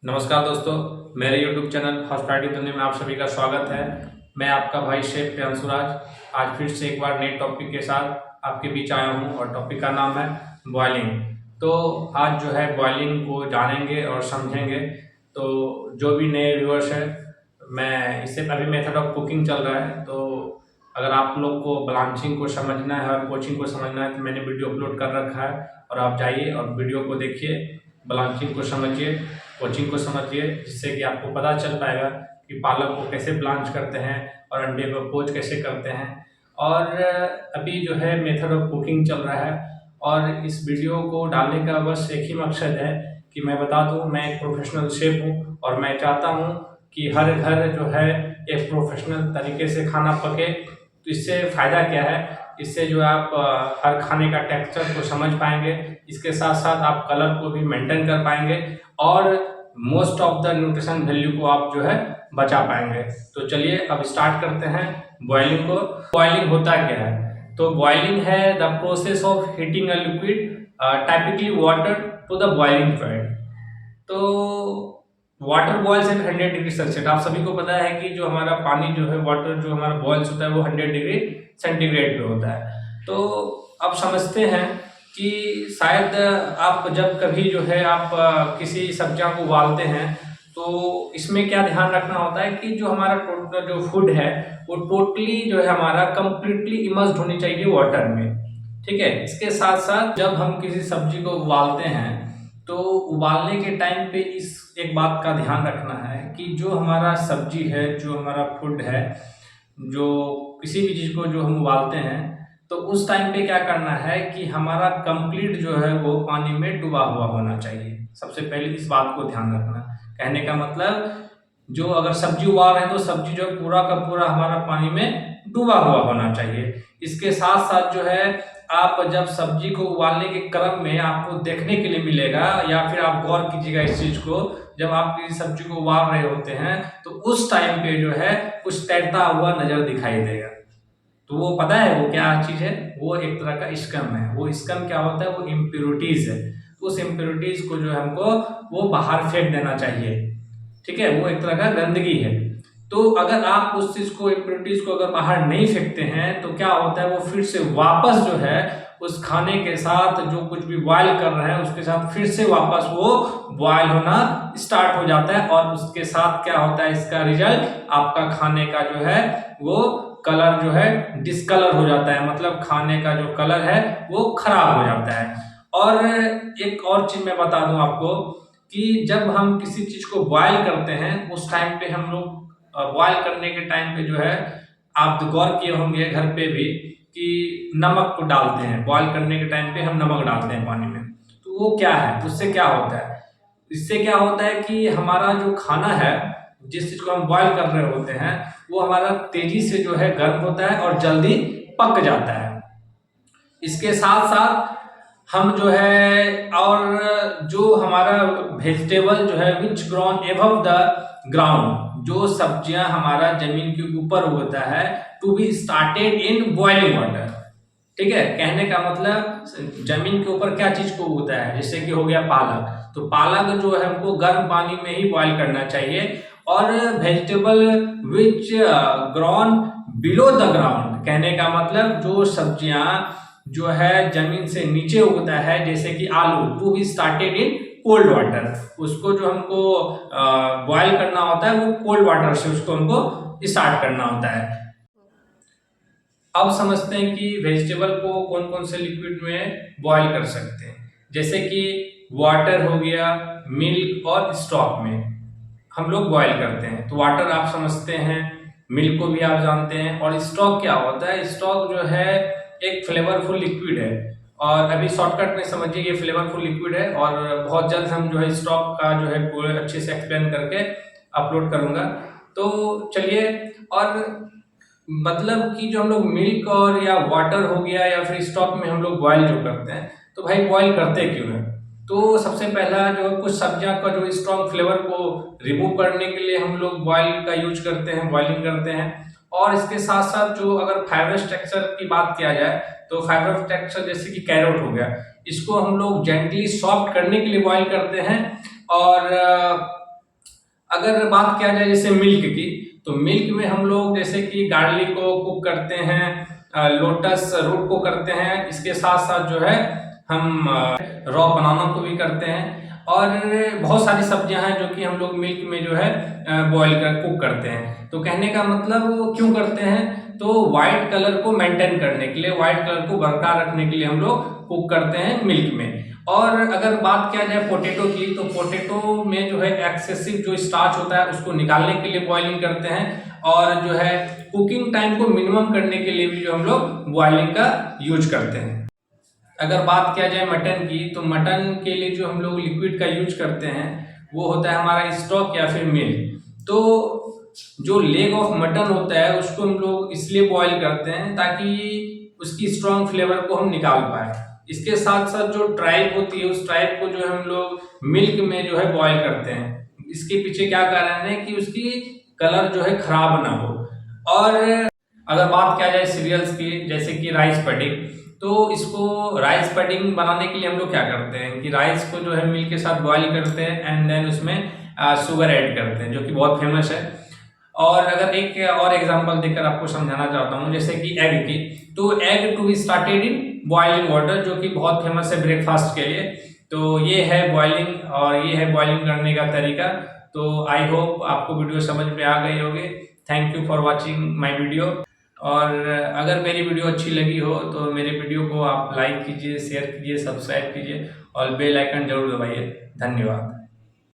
नमस्कार दोस्तों, मेरे YouTube चैनल हॉस्पिटैलिटी दुनिया में आप सभी का स्वागत है। मैं आपका भाई शेफ प्रियांशुराज आज फिर से एक बार नए टॉपिक के साथ आपके बीच आया हूं और टॉपिक का नाम है बॉयलिंग। तो आज जो है बॉयलिंग को जानेंगे और समझेंगे। तो जो भी नए व्यूअर्स हैं, मैं इससे अभी मेथड ऑफ कुकिंग चल रहा है, तो अगर आप लोग को ब्लांचिंग को समझना है और कोचिंग को समझना है तो मैंने वीडियो अपलोड कर रखा है और आप जाइए और वीडियो को देखिए, ब्लांचिंग को समझिए, कोचिंग को समझिए, जिससे कि आपको पता चल पाएगा कि पालक को कैसे ब्लांच करते हैं और अंडे को पोच कैसे करते हैं। और अभी जो है मेथड ऑफ कुकिंग चल रहा है और इस वीडियो को डालने का बस एक ही मकसद है कि मैं बता दूं मैं एक प्रोफेशनल शेफ हूं और मैं चाहता हूं कि हर घर जो है एक प्रोफेशनल तरीके से खाना पके। तो इससे फ़ायदा क्या है, इससे जो आप हर खाने का टेक्सचर को समझ पाएंगे, इसके साथ साथ आप कलर को भी मेंटेन कर पाएंगे और most of the nutrition value को आप जो है बचा पाएंगे। तो चलिए अब स्टार्ट करते हैं बॉइलिंग को। बॉइलिंग होता क्या है? तो बॉइलिंग है the process of heating a liquid typically water to the boiling point. तो water boils at 100 degree Celsius. आप सभी को पता है कि जो हमारा पानी जो है, वाटर जो हमारा बॉयल्स होता है वो 100 डिग्री सेंटीग्रेड पे होता है। तो अब समझते हैं कि शायद आप जब कभी जो है आप किसी सब्जियां को उबालते हैं तो इसमें क्या ध्यान रखना होता है कि जो हमारा टोटल जो फूड है वो टोटली जो है हमारा कंप्लीटली इमर्स्ड होनी चाहिए वाटर में। ठीक है, इसके साथ साथ जब हम किसी सब्जी को उबालते हैं तो उबालने के टाइम पे इस एक बात का ध्यान रखना है कि जो हमारा सब्जी है, जो हमारा फूड है, जो किसी भी चीज़ को जो हम उबालते हैं तो उस टाइम पे क्या करना है कि हमारा कंप्लीट जो है वो पानी में डूबा हुआ होना चाहिए। सबसे पहले इस बात को ध्यान रखना। कहने का मतलब जो अगर सब्जी उबाल रहे हैं तो सब्जी जो है पूरा का पूरा हमारा पानी में डूबा हुआ होना चाहिए। इसके साथ साथ जो है आप जब सब्जी को उबालने के क्रम में आपको देखने के लिए मिलेगा या फिर आप गौर कीजिएगा इस चीज को, जब आप किसी सब्जी को उबाल रहे होते हैं तो उस टाइम पे जो है कुछ तैरता हुआ नजर दिखाई देगा। तो वो पता है वो क्या चीज है? वो एक तरह का स्कम है। वो स्कम क्या होता है? वो इम्प्योरिटीज है। तो उस इम्प्योरिटीज को जो है हमको वो बाहर फेंक देना चाहिए। ठीक है, वो एक तरह का गंदगी है। तो अगर आप उस चीज को, इम्प्योरिटीज को अगर बाहर नहीं फेंकते हैं तो क्या होता है, वो फिर से वापस जो है उस खाने के साथ जो कुछ भी बॉयल कर रहे हैं उसके साथ फिर से वापस वो बॉयल होना स्टार्ट हो जाता है और उसके साथ क्या होता है, इसका रिजल्ट आपका खाने का जो है वो कलर जो है डिसकलर हो जाता है। मतलब खाने का जो कलर है वो खराब हो जाता है। और एक और चीज मैं बता दूं आपको कि जब हम किसी चीज को बॉयल करते हैं उस टाइम पे हम लोग बॉयल करने के टाइम पे जो है, आप तो गौर किए होंगे घर पे भी कि नमक को डालते हैं। बॉयल करने के टाइम पे हम नमक डालते हैं पानी में। तो वो क्या है, तो उससे क्या होता है? इससे क्या होता है कि हमारा जो खाना है, जिस चीज को हम बॉयल कर रहे होते हैं, वो हमारा तेजी से जो है गर्म होता है और जल्दी पक जाता है। इसके साथ साथ हम जो है, और जो हमारा वेजिटेबल जो है which grown above the ground, जो सब्जियां हमारा जमीन के ऊपर होता है, to be started in boiling water. ठीक है, कहने का मतलब जमीन के ऊपर क्या चीज को उगता है, जैसे कि हो गया पालक। तो पालक जो है हमको गर्म पानी में ही बॉईल करना चाहिए। और vegetable which grown below the ground, कहने का मतलब जो सब्जियां जो है जमीन से नीचे उगता है, जैसे कि आलू, to be started in cold water. उसको जो हमको बॉयल करना होता है वो कोल्ड वाटर से उसको हमको स्टार्ट करना होता है। अब समझते हैं कि वेजिटेबल को कौन कौन से लिक्विड में बॉईल कर सकते हैं। जैसे कि वाटर हो गया, मिल्क और स्टॉक में हम लोग बॉईल करते हैं। तो वाटर आप समझते हैं, मिल्क को भी आप जानते हैं। और स्टॉक क्या होता है? स्टॉक जो है एक फ्लेवरफुल लिक्विड है। और अभी शॉर्टकट में समझिए ये फ्लेवरफुल लिक्विड है और बहुत जल्द हम जो है स्टॉक का जो है पूरे अच्छे से एक्सप्लेन करके अपलोड करूंगा। तो चलिए, और मतलब कि जो हम लोग मिल्क और या वाटर हो गया या फिर स्टॉक में हम लोग बॉयल जो करते हैं, तो भाई बॉयल करते क्यों है? तो सबसे पहला जो कुछ सब्जियां का जो स्ट्रॉन्ग फ्लेवर को रिमूव करने के लिए हम लोग बॉयल का यूज करते हैं, बॉइलिंग करते हैं। और इसके साथ साथ जो अगर फाइब्रस टेक्सचर की बात किया जाए तो फाइब्रस टेक्सचर जैसे कि कैरोट हो गया, इसको हम लोग जेंटली सॉफ्ट करने के लिए बॉयल करते हैं। और अगर बात किया जाए जैसे मिल्क की, तो मिल्क में हम लोग जैसे कि गार्लिक को कुक करते हैं, लोटस रूट को करते हैं, इसके साथ साथ जो है हम रॉ बनाना को भी करते हैं, और बहुत सारी सब्जियां हैं जो कि हम लोग मिल्क में जो है बॉईल कर कुक करते हैं। तो कहने का मतलब वो क्यों करते हैं, तो वाइट कलर को मेंटेन करने के लिए, वाइट कलर को बरकरार रखने के लिए हम लोग कुक करते हैं मिल्क में। और अगर बात किया जाए पोटैटो की, तो पोटैटो में जो है एक्सेसिव जो स्टार्च होता है उसको निकालने के लिए बॉइलिंग करते हैं, और जो है कुकिंग टाइम को मिनिमम करने के लिए भी जो हम लोग बॉइलिंग का यूज करते हैं। अगर बात किया जाए मटन की, तो मटन के लिए जो हम लोग लिक्विड का यूज करते हैं वो होता है हमारा स्टॉक या फिर मिल्क। तो जो लेग ऑफ मटन होता है उसको हम लोग इसलिए बॉईल करते हैं ताकि उसकी स्ट्रॉन्ग फ्लेवर को हम निकाल पाए। इसके साथ साथ जो ट्राइब होती है, उस ट्राइब को जो है हम लोग मिल्क में जो है बॉईल करते हैं। इसके पीछे क्या कारण है कि उसकी कलर जो है खराब ना हो। और अगर बात किया जाए सीरियल्स की, जैसे कि राइस पडिंग, तो इसको राइस पडिंग बनाने के लिए हम लोग क्या करते हैं कि राइस को जो है मिल्क के साथ बॉईल करते हैं एंड देन उसमें शुगर ऐड करते हैं, जो कि बहुत फेमस है। और अगर एक और एग्जांपल देकर आपको समझाना चाहता हूँ, जैसे कि एग की, तो egg to be started in boiling water, जो कि बहुत फेमस है ब्रेकफास्ट के लिए। तो ये है बॉइलिंग, और ये है बॉइलिंग करने का तरीका। तो आई होप आपको वीडियो समझ में आ गई होगी। Thank you for watching my video. और अगर मेरी वीडियो अच्छी लगी हो तो मेरे वीडियो को आप लाइक कीजिए, शेयर कीजिए, सब्सक्राइब कीजिए और बेल आइकन जरूर दबाइए। धन्यवाद।